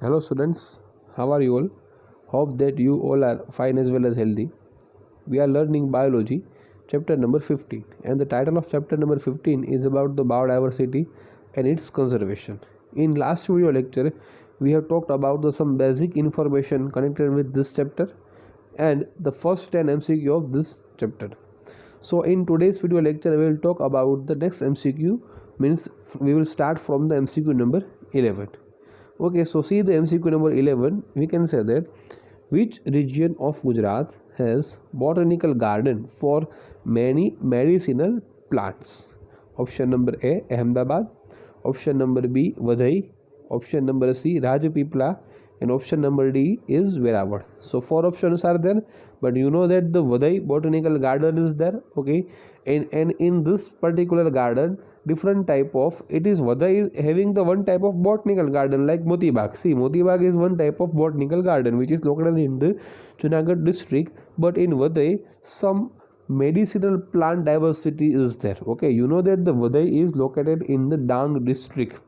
Hello students, how are you all? Hope that you all are fine as well as healthy. We are learning biology, chapter number 15, and the title of chapter number 15 is about the biodiversity and its conservation. In last video lecture, we have talked about some basic information connected with this chapter and the first 10 MCQ of this chapter. So in today's video lecture, we will talk about the next MCQ, means we will start from the MCQ number 11. Okay, so see the MCQ number 11, we can say that which region of Gujarat has botanical garden for many medicinal plants? Option number A, Ahmedabad. Option number B, Vadai. Option number C, Rajpipla. And option number D is Verawad. So 4 options are there, but you know that the Vadai botanical garden is there. Okay, and in this particular garden, different type of, it is Vadai is having the one type of botanical garden like Moti Bagh. See, Moti Bagh is one type of botanical garden which is located in the Junagadh district, but in Vadai some medicinal plant diversity is there. Okay, you know that the Vadai is located in the Dang district.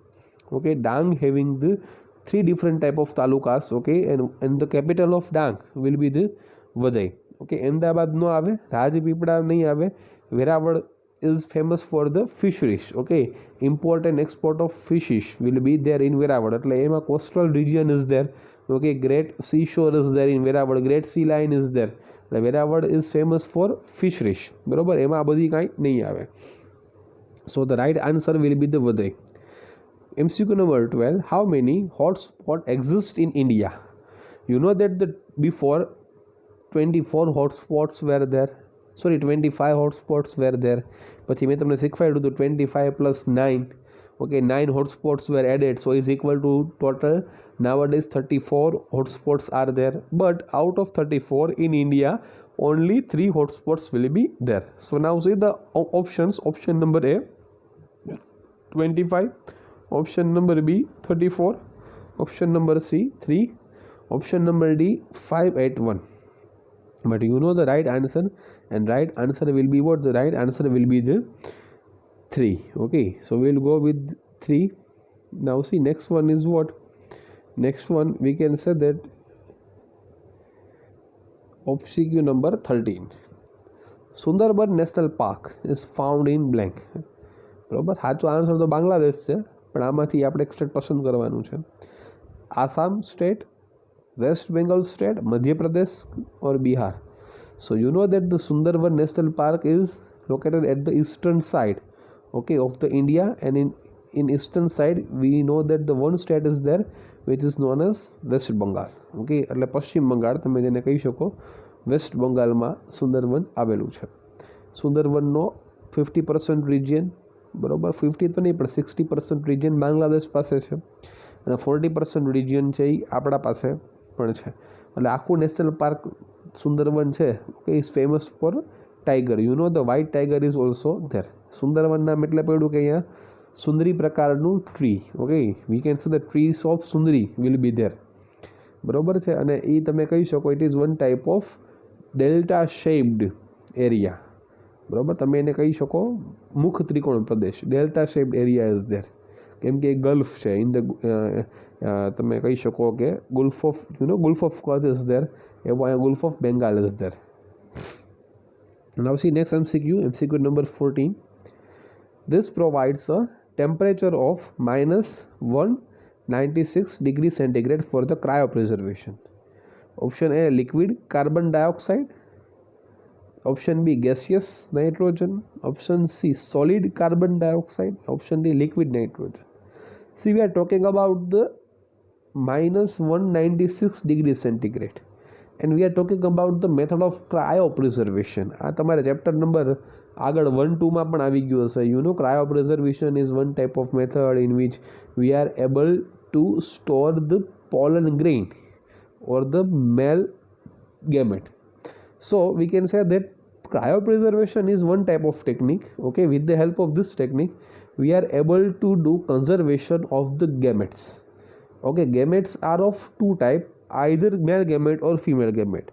Okay, Dang having the 3 different type of talukas. Okay, and the capital of Dang will be the Vadai. Okay, Ahmedabad no આવે, Rajpipla નહીં આવે, Verawad is famous for the fisheries. Okay, import and export of fishes will be there in Verawad. એટલે એમાં coastal region is there. Okay, great seashore is there in Verawad, great sea line is there. એટલે Verawad is famous for fisheries. બરોબર, એમાં આ બધી કાંઈ નહીં આવે. So the right answer will be the Vadai. MCQ number 12, how many hotspots exist in India? You know that before 24 hotspots were there. Sorry, 25 hotspots were there. પછી મેં તમને શીખવાડ્યું હતું 25 plus 9. Okay, 9 hotspots were added, so is equal to total nowadays 34 hotspots are there. But out of 34 in India, only 3 hotspots will be there. So now see the options. Option number A, 25. Option number B, 34. Option number C, 3. Option number D, 581. But you know the right answer, and right answer will be what? The right answer will be the 3. Okay, so we will go with 3. Now see, next one is what? Next one we can say that MCQ number 13. Sundarban National Park is found in blank. બરાબર, સાચો answer તો બાંગ્લાદેશ છે, પણ આમાંથી આપણે એક state પસંદ કરવાનું છે. Assam state, West Bengal state, Madhya Pradesh or Bihar. So you know that the Sundarban National Park is located at the eastern side, okay, of the India, and in eastern side we know that the one state is there which is known as West Bengal. Okay, એટલે પશ્ચિમ બંગાળ તમે જેને કહી શકો, waste બંગાળમાં સુંદરવન આવેલું છે. સુંદરવનનો 50% region, બરાબર, 50 તો નહીં પણ 60% રિજિયન બાંગ્લાદેશ પાસે છે અને 40% રિજિયન છે એ આપણા પાસે પણ છે. એટલે આખું નેશનલ પાર્ક સુંદરવન છે, okay, is famous for tiger. You know the white tiger is also there. Sundarbans નામ એટલે પડ્યું કે અહીંયા સુંદરી પ્રકારનું tree. Okay, we can say the ટ્રીસ of Sundari will be there. બરાબર છે, અને એ તમે કહી શકો it is one type of delta shaped area. બરાબર, તમે એને કહી શકો મુખ ત્રિકોણ પ્રદેશ. Delta shaped area is there, કેમ કે ગલ્ફ છે ઇન ધ, તમે કહી શકો કે Gulf of, Gulf of Kutch is there, એવો અહીંયા Gulf of Bengal is there. Now see next MCQ number 14. This provides a temperature of -196 degrees centigrade for the cryopreservation. Option A, liquid carbon dioxide. Option B, gaseous nitrogen. Option C, solid carbon dioxide. Option D, liquid nitrogen. See, we are talking about the -196 degrees centigrade, and we are talking about the method of cryopreservation. આ તમારે chapter number આગળ 1-2માં પણ આવી ગયું હશે. You know, cryopreservation is one type of method in which we are able to store the pollen grain or the male gamete. So we can say that cryopreservation is one type of technique. Okay, with the help of this technique we are able to do conservation of the gametes. Okay, gametes are of 2 type, either male gamete or female gamete.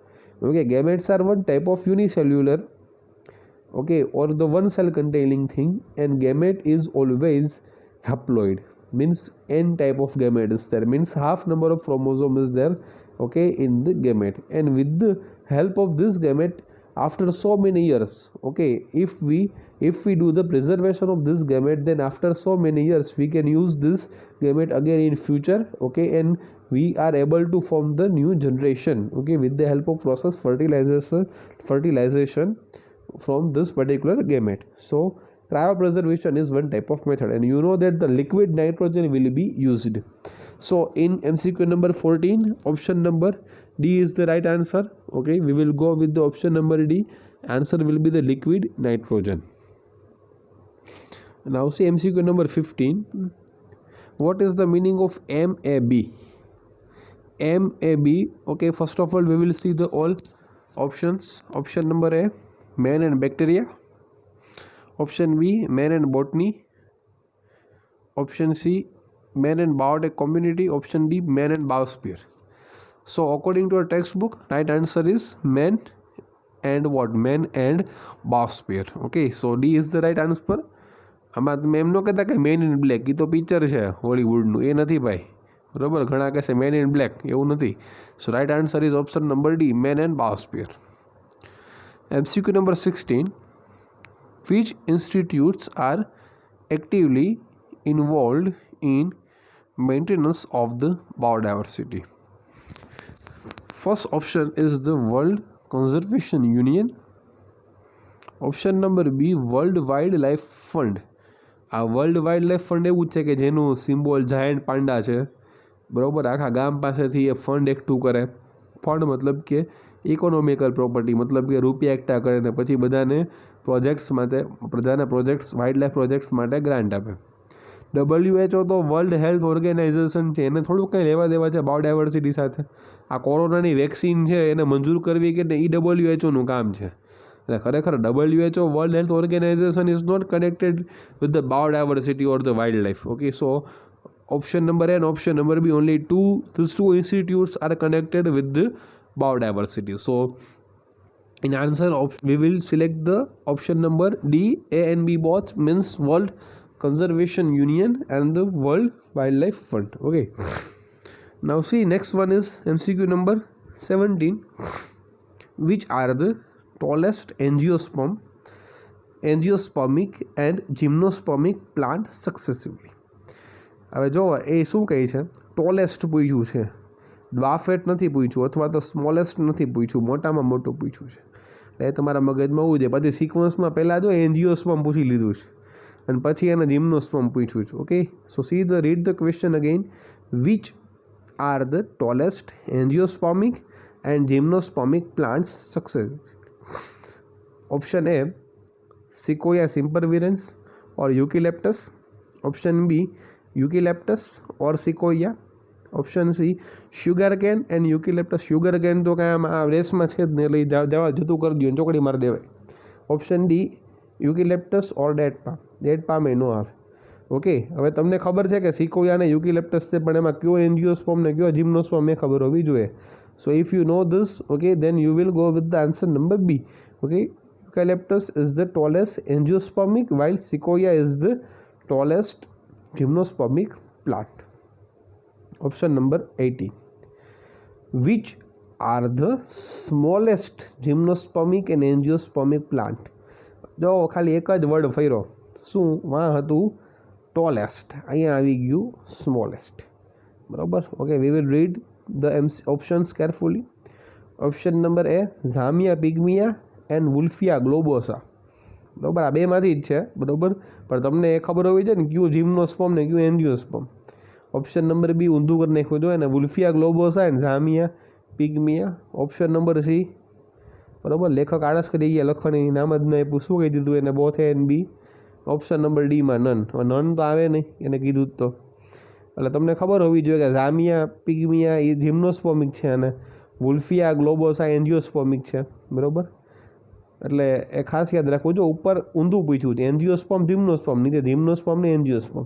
Okay, gametes are one type of unicellular, okay, or the one cell containing thing, and gamete is always haploid. means n type of gamete is there, means half number of chromosome is there, okay, in the gamete. And with the help of this gamete, after so many years, okay, if we do the preservation of this gamete, then after so many years we can use this gamete again in future, okay, and we are able to form the new generation, okay, with the help of process fertilization from this particular gamete. So cryopreservation is one type of method, and you know that the liquid nitrogen will be used. So in MCQ number 14, option number D is the right answer. Okay, we will go with the option number D. Answer will be the liquid nitrogen. Now see MCQ number 15. What is the meaning of MAB? MAB, okay, first of all we will see the all options. Option number A, man and bacteria. Option B, man and botany. Option C, man and biotech community. Option D, man and biosphere. So according to our textbook, right answer is man and what? Man and biosphere. Okay, so D is the right answer. આમાં તમે એમ ન કહેતા કે man in black, એ તો picture છે હોલીવુડનું, એ નથી ભાઈ, બરાબર. ઘણા કહેશે મેન ઇન બ્લેક, એવું નથી. So right answer is option number D, man and biosphere. MCQ number 16. Which institutes are actively involved in maintenance of the biodiversity? First option is the World Conservation Union. Option number B, World Wildlife Fund. આ world wild life fund એવું છે કે જેનું symbol giant Panda છે, બરાબર. આખા ગામ પાસેથી એ ફંડ એકઠું કરે. ફંડ મતલબ કે ઇકોનોમિકલ પ્રોપર્ટી, મતલબ કે રૂપિયા એકઠા કરે ને પછી બધાને પ્રોજેક્ટ્સ માટે, પ્રજાના પ્રોજેક્ટ્સ, વાઇલ્ડ લાઈફ પ્રોજેક્ટ્સ માટે ગ્રાન્ટ આપે. WHO તો વર્લ્ડ હેલ્થ ઓર્ગેનાઇઝેશન છે, એને થોડું કંઈ લેવા દેવા છે બાયોડાયવર્સિટી સાથે. આ કોરોનાની વેક્સિન છે એને મંજૂર કરવી કે એ WHOનું કામ છે. ખરેખર WHO, World Health Organization, is not connected with the biodiversity or the wildlife. Okay, so option number A and option number B, only these two institutes are connected with the biodiversity. So in answer we will select the option number D. A and B both means World Conservation Union and the World Wildlife Fund. Okay, now see next one is MCQ number 17. Which are the tallest angiospermic and gymnospermic plant successively? હવે જો એ શું કહે છે, tallest પૂછ્યું છે, ડ્વાફેટ નથી પૂછ્યું, અથવા તો સ્મોલેસ્ટ નથી પૂછ્યું, મોટામાં મોટું પૂછ્યું છે. એટલે તમારા મગજમાં હોવું જોઈએ. પછી સિક્વન્સમાં પહેલાં જો એન્જિયોસ્પર્મ પૂછી લીધું છે અને પછી એને જિમ્નોસ્પર્મ પૂછ્યું છે. Okay, so read the question again. Which are the tallest angiospermic and gymnospermic plants successively? Option A, Sequoia sempervirens or Eucalyptus. Option B, Eucalyptus or Sequoia. Option C, sugarcane and Eucalyptus. Sugarcane તો કાંઈ આમાં રેસમાં છે જ નહીં, એટલે જવા જતું કરી દો, ચોકડી મારી દેવાય. Option D, Eucalyptus or date palm. Date palm એ ન આવે. ઓકે, હવે તમને ખબર છે કે સિકોયા અને યુકેલિપ્ટસ છે, પણ એમાં કયો એન્જિયોસ્પર્મ ને કયો જિમ્નોસ્પર્મ એ ખબર હોવી જોઈએ. So if you know this, okay, then you will go with the answer number B. Okay, Eucalyptus is the tallest angiospermic, while Sequoia is the tallest gymnospermic plant. Option number 18. Which are the smallest gymnospermic and angiospermic plant? જો ખાલી એક જ word ફર્યો, શું વાં હતું? Tallest. અહીંયા આવી ગયું સ્મોલેસ્ટ, બરાબર. Okay, we will read the options carefully. Option number A, Zamia pygmea and Wolffia globosa. બરાબર, આ બેમાંથી જ છે, બરાબર. પણ તમને એ ખબર હોવી જોઈએ ને કયું જિમ્નોસ્પર્મ ને કયું એન્જિયોસ્પર્મ. ઓપ્શન નંબર બી ઊંધું કરી નાખ્યું જોઈએ ને, વુલ્ફિયા ગ્લોબોસા એન્ડ ઝામિયા પિગ્મિયા. ઓપ્શન નંબર સી, બરાબર. લેખક આળસ કરી ગયા, લખવાની નામ જ નહીં આપ્યું, શું કહી દીધું એને? Both A and B. Option number ડીમાં નન. નન તો આવે નહીં, એને કીધું જ તો. એટલે તમને ખબર હોવી જોઈએ કે ઝામિયા પિગ્મિયા એ જિમ્નોસ્પર્મિક છે અને વુલ્ફિયા ગ્લોબોસા એન્જિયોસ્પર્મિક છે, બરાબર. એટલે એ ખાસ યાદ રાખવું. જો ઉપર ઊંધું પૂછ્યું છે, એન્જિયોસ્પર્મ જિમ્નોસ્પર્મ, નીચે જિમ્નોસ્પર્મ ને એન્જિયોસ્પર્મ.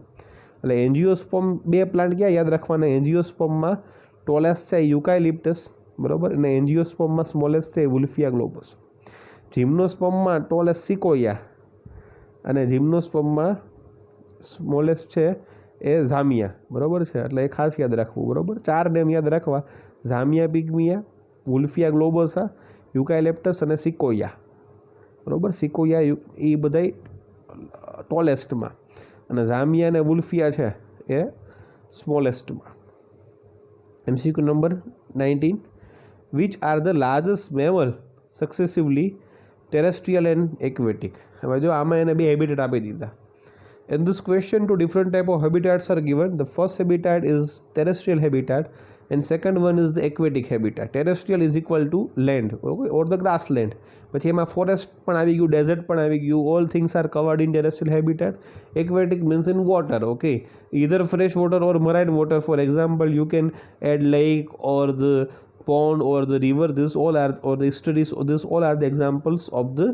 એટલે એન્જિયોસ્પર્મ બે પ્લાન્ટ ક્યાં યાદ રાખવાના? એન્જિયોસ્પર્મમાં ટોલેસ્ટ છે યુકાલિપ્ટસ, બરાબર, અને એન્જિયોસ્પર્મમાં સ્મોલેસ્ટ છે વુલ્ફિયા ગ્લોબોસ. જિમ્નોસ્પર્મમાં ટોલેસ્ટ સિકોયા અને જિમ્નોસ્પર્મમાં સ્મોલેસ્ટ છે એ ઝામિયા, બરાબર છે, એટલે એ ખાસ યાદ રાખવું, બરાબર. 4 નેમ યાદ રાખવા: ઝામિયા પિગ્મિયા, વુલ્ફિયા ગ્લોબોસા, યુકાલિપ્ટસ અને સિકોયા, બરાબર. સિકોયા એ બધાય ટોલેસ્ટમાં અને ઝામિયા અને વુલ્ફિયા છે એ સ્મોલેસ્ટમાં. MCQ number 19: which are the largest mammal successively terrestrial and aquatic? હવે જો આમાં એને 2 હેબિટેટ આપી દીધા. In this question, 2 different type of habitats are given. The first habitat is terrestrial habitat and second one is the aquatic habitat. Terrestrial is equal to land, okay, or the grassland. પછી એમાં forest પણ આવી ગયું, desert પણ આવી ગયું. All things are covered in terrestrial habitat. Aquatic means in water, okay, either fresh water or marine water. For example, you can add lake or the pond or the river. This all are, or the studies, this all are the examples of the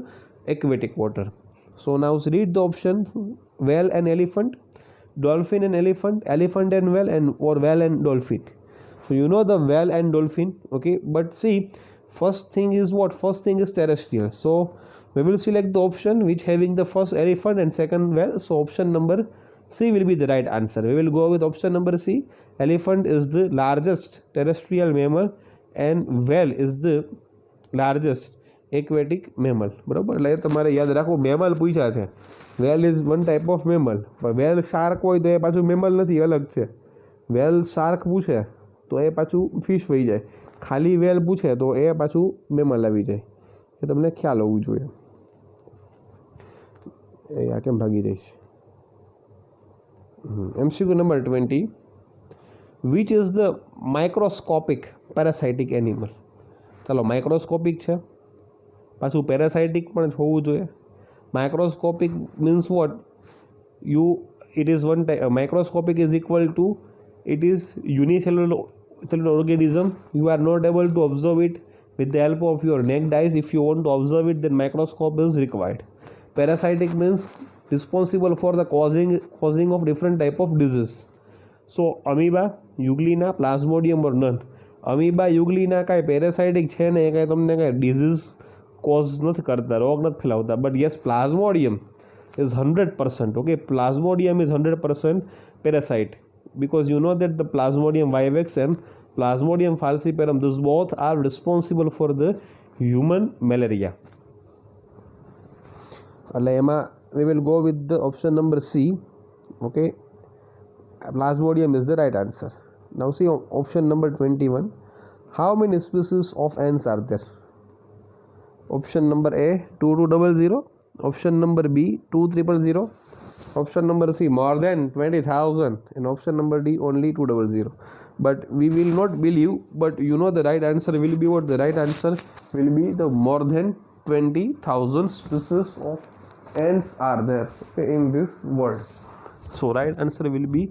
aquatic water. So now read the option: whale and elephant, dolphin and elephant, elephant and whale, and or whale and dolphin. So you know the whale and dolphin, okay, but see, first thing is what? First thing is terrestrial. So we will select the option which having the first elephant and second whale. So option number C will be the right answer. We will go with option number C. Elephant is the largest terrestrial mammal and whale is the largest aquatic mammal, બરાબર. એટલે તમારે યાદ રાખવું, mammal પૂછ્યા છે. વેલ is one type of mammal, પણ વેલ shark હોય તો એ પાછું મેમલ નથી, અલગ છે. વેલ શાર્ક પૂછે તો એ પાછું ફિશ હોઈ જાય, ખાલી વેલ પૂછે તો એ પાછું મેમલ આવી જાય. એ તમને ખ્યાલ હોવું જોઈએ. એ આ કેમ ભાગી જાય છે? MCQ number 20: which is the microscopic parasitic animal? ચાલો, માઇક્રોસ્કોપિક છે, પાછું પેરાસાઇટિક પણ હોવું જોઈએ. Microscopic means what? It is one type. Microscopic is equal to it is unicellular organism. You are not able to observe it with the help of your naked eyes. If you want to observe it, then microscope is required. Parasitic means responsible for the causing of different type of disease. So amoeba, euglena, plasmodium or none? Amoeba, euglena કાંઈ parasitic છે ને, એ કાંઈ તમને કાંઈ disease cause નથી કરતા, રોગ નથી ફેલાવતા. But yes, Plasmodium is 100%, okay. Plasmodium is 100% parasite, because you know that the Plasmodium vivax and Plasmodium falciparum, these both are responsible for the human malaria. એટલે એમાં we will go with the option number C, okay. Plasmodium is the right answer. Now see option number 21: how many species of ants are there? Option number A 2200, option number B 2300, option number C more than 20,000, and option number D only 200. But we will not believe, but you know the right answer will be what? The right answer will be the more than 20,000 species of ants are there in this world. So right answer will be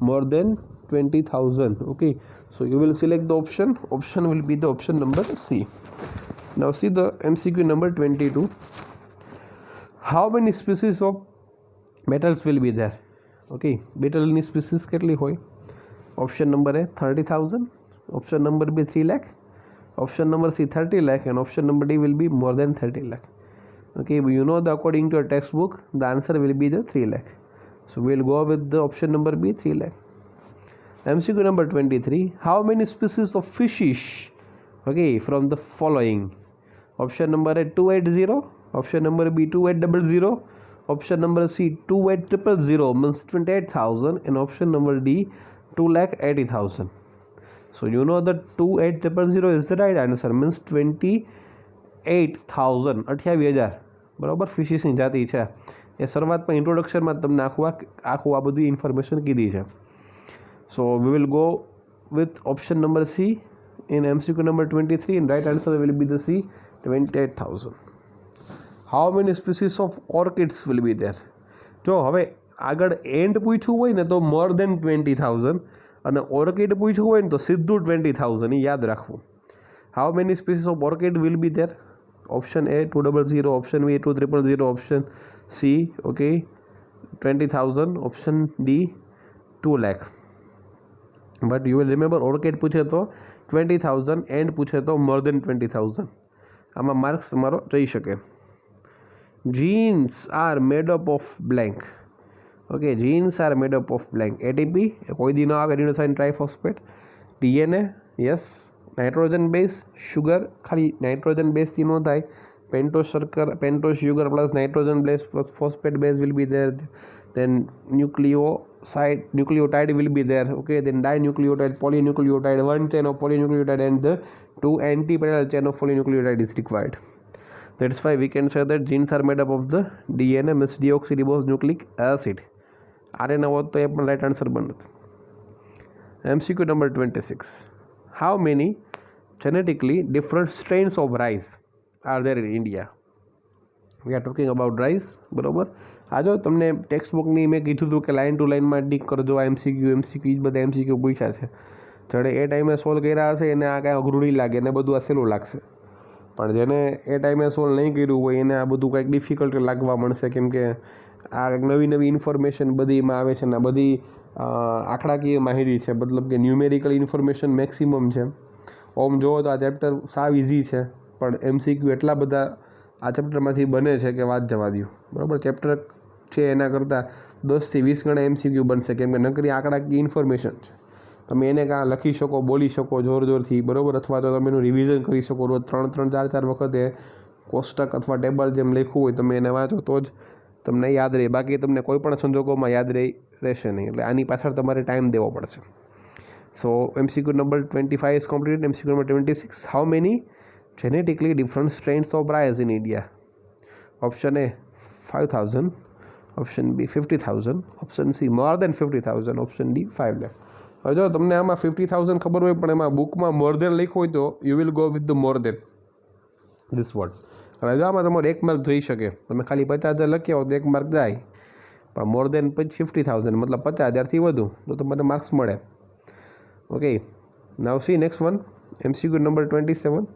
more than 20,000, okay. So you will select the option will be the option number C. Now see the MCQ number 22: how many species of beetles will be there? Okay, beetle ની species કેટલી હોય? Option number A 30,000, option number B 3 lakh, option number C 30 lakh, and option number D will be more than 30 lakh. Okay, but you know that according to your textbook the answer will be the 3 lakh. So we will go with the option number B 3 lakh. MCQ number 23: how many species of fishes, okay, from the following? Option number A 280, option number B 2800, option number C 28000 means 28,000, and option number D 2,80,000. So you know that 28000 is the right answer, means 28,000, 28,000, બરાબર. ફિશિસની જાતિ છે. એ શરૂઆતમાં ઇન્ટ્રોડક્શનમાં તમને આખું આ બધી information કીધી છે. So we will go with option number C in MCQ number 23, and right answer will be the C 28,000. How many species of orchids will be there? જો હવે આગળ એન્ડ પૂછ્યું હોય ને તો more than 20,000, અને ઓર્કિડ પૂછ્યું હોય ને તો સીધું 20,000, એ યાદ રાખવું. How many species of orchid will be there? Option A 200, option B 2300, option C, okay, 20,000, option D 2 lakh. But you will remember, orchid પૂછે તો 20,000, એન્ડ પૂછે તો more than 20,000. આમાં માર્ક્સ તમારો જઈ શકે. Genes are made up of blank. Okay, genes are made up of blank. ATP, કોઈ દી ન આવે, adenosine triphosphate. DNA, yes. Nitrogen base, sugar ખાલી નાઇટ્રોજન બેઝથી ન થાય, પેન્ટોસ શર્કર, પેન્ટોસ sugar plus nitrogen base plus phosphate base will be there. Then nucleotide will be there. Okay, then dinucleotide, polynucleotide, one chain of polynucleotide and the two anti-parallel chain of polynucleotide is required. That's why we can say that genes are made up of the DNA, means deoxyribonucleic acid. RNA હોત તો એ પણ right answer બનત. MCQ number 26. How many genetically different strains of rice are there in India? We are talking about rice, બરોબર. આ જો તમને text બુકની મેં કીધું હતું કે લાઇન ટુ લાઇનમાં ટીક કરજો, MCQ એ જ બધા MCQ પૂછ્યા છે. જેણે એ ટાઈમે સોલ્વ કર્યા હશે એને આ કાંઈ અઘરું નહીં લાગે, એને બધું આ સહેલું લાગશે. પણ જેને એ ટાઈમે સોલ્વ નહીં કર્યું હોય એને આ બધું કંઈક ડિફિકલ્ટ લાગવા મળશે, કેમ કે આ નવી નવી ઇન્ફોર્મેશન બધીમાં આવે છે ને બધી આંકડાકીય માહિતી છે, મતલબ કે ન્યુમેરિકલ ઇન્ફોર્મેશન મેક્સિમમ છે. ઓમ જુઓ તો આ ચેપ્ટર સાવ ઇઝી છે, પણ MCQ એટલા બધા આ ચેપ્ટરમાંથી બને છે કે વાત જવા દો, બરાબર. ચેપ્ટર છે એના કરતાં 10 થી 20 ગણા MCQ બનશે, કેમ કે નકરી આંકડાકીય ઇન્ફોર્મેશન છે. તમે એને કાં લખી શકો, બોલી શકો જોરથી, બરાબર, અથવા તો તમે એનું રિવિઝન કરી શકો. રોજ 3-3, 4-4 વખતે કોષ્ટક અથવા ટેબલ જેમ લખ્યું હોય તમે એને વાંચો તો જ તમને યાદ રહે, બાકી તમને કોઈ પણ સંજોગોમાં યાદ રહેશે નહીં. એટલે આની પાછળ તમારે ટાઈમ દેવો પડશે. સો MCQ number 25 is completed. MCQ number 26. How many genetically different strains of rice in India? Option A 5,000, option B 50,000, option C more than 50,000, option D 5 lakh. હવે જો તમને આમાં 50,000 ખબર હોય પણ એમાં બુકમાં મોર દેન લખ્યું હોય તો you will go with the more then this word. હવે જો આમાં તમારો 1 માર્ક જઈ શકે, તમે ખાલી 50,000 લખ્યા હો તો 1 માર્ક જાય, પણ મોર દેન 50,000 મતલબ 50,000થી વધુ તો તમને માર્ક્સ મળે. Okay, now see next one, MCQ number 27.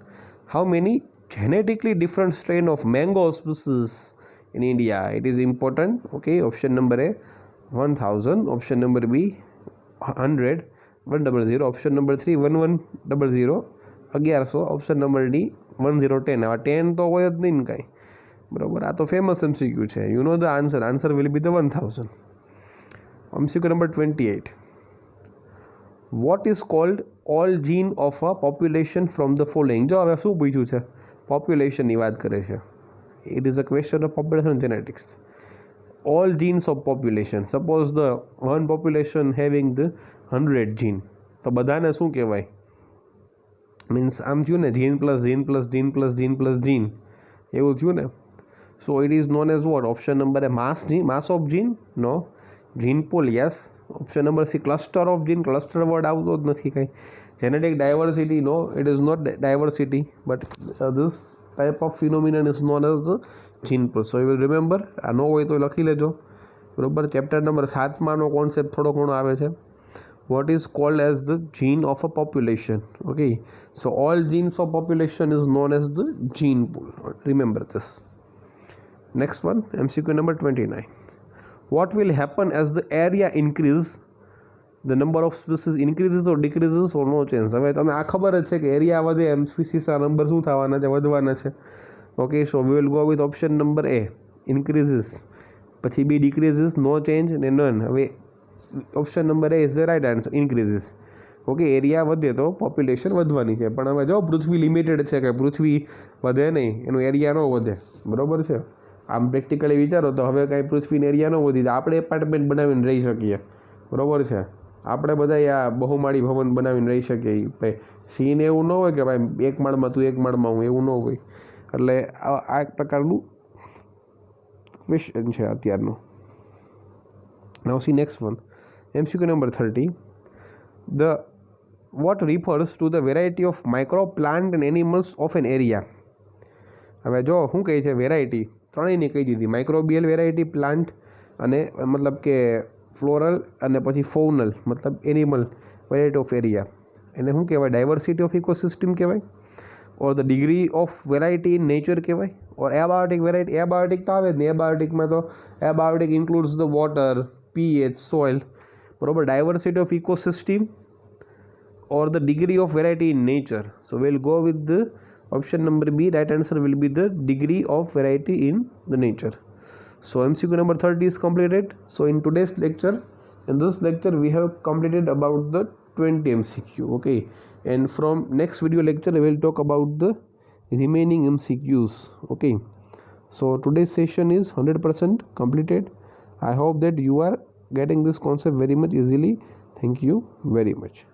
How many genetically different strain of mango species in India? It is important. Okay, option number A 1,000, option number B 100, 100, option number 3 1100, 1100, option number D 1010. હવે 10 તો હોય જ નહીં ને કાંઈ, બરાબર. આ તો ફેમસ MCQ છે. You know the answer will be the 1,000. MCQ number 28. What is called all gene of a population from the following? જો હવે શું પૂછ્યું છે, પોપ્યુલેશનની વાત કરે છે. It is a question of population genetics. All genes of population. Suppose the one population having the 100 gene, તો બધાને શું કહેવાય? મીન્સ આમ થયું ને, gene plus gene plus gene plus gene plus gene, એવું થયું ને. So it is known as what? Option number A mass of gene, no. Gene pool, yes. Option number C cluster of gene, cluster word આવતો જ નથી કાંઈ. Genetic diversity, no, it is not diversity, but this type of phenomenon is known as gene pool. So you will remember. આ નો હોય તો લખી લેજો, બરાબર. ચેપ્ટર નંબર 7માંનો કોન્સેપ્ટ થોડો ઘણો આવે છે. What is called as the gene of a population? Okay, so all genes of population is known as the gene pool. Remember this. Next one, MCQ number 29. What will happen as the area increase? The number of species increases or decreases or no change? હવે તમને આ ખબર જ છે કે area વધે એમ સ્પીસીસના number શું થવાના છે, વધવાના છે. Okay, so we will go with option number A increases, પછી B ડિક્રીઝીસ, નો ચેન્જ ને નન. હવે option number A is the right answer, increases. Okay, area વધે તો પોપ્યુલેશન વધવાની છે, પણ હવે જો પૃથ્વી લિમિટેડ છે કે પૃથ્વી વધે નહીં, એનું એરિયા ન વધે, બરાબર છે. આમ પ્રેક્ટિકલી વિચારો તો હવે કાંઈ પૃથ્વીનો એરિયા ન વધી જાય, આપણે એપાર્ટમેન્ટ બનાવીને રહી શકીએ, બરાબર છે. આપણે બધા આ બહુમાળી ભવન બનાવીને રહી શકીએ. ભાઈ સીન એવું ન હોય કે ભાઈ એક માળમાં તું એક માળમાં હું, એવું ન હોય. એટલે આ એક પ્રકારનું ક્વેશ્ચન છે અત્યારનું. Now see next one, MCQ number 30. What refers to the variety of micro plant and animals of an area? હવે જો શું કહે છે, વેરાયટી ત્રણેયની કહી દીધી. માઇક્રોબિયલ વેરાયટી, પ્લાન્ટ અને મતલબ કે ફ્લોરલ, અને પછી ફૌનલ મતલબ એનિમલ વેરાયટી ઓફ એરિયા. એને શું કહેવાય? ડાયવર્સિટી ઓફ ઇકોસિસ્ટમ કહેવાય, or the degree of variety in nature કહેવાય, ઓર એબાયોટિક વેરાયટી. એબાયોટિક તો આવે જ ને, એબાયોટિકમાં તો abiotic includes the water, pH, soil, બરોબર. Diversity of ecosystem or the degree of variety in nature. So we'll go with the option number B. Right answer will be the degree of variety in the nature. So MCQ number 30 is completed. So in today's lecture, in this lecture we have completed about the 20 MCQ. Okay, and from next video lecture we will talk about the remaining MCQs. Okay, so today's session is 100% completed. I hope that you are getting this concept very much easily. Thank you very much.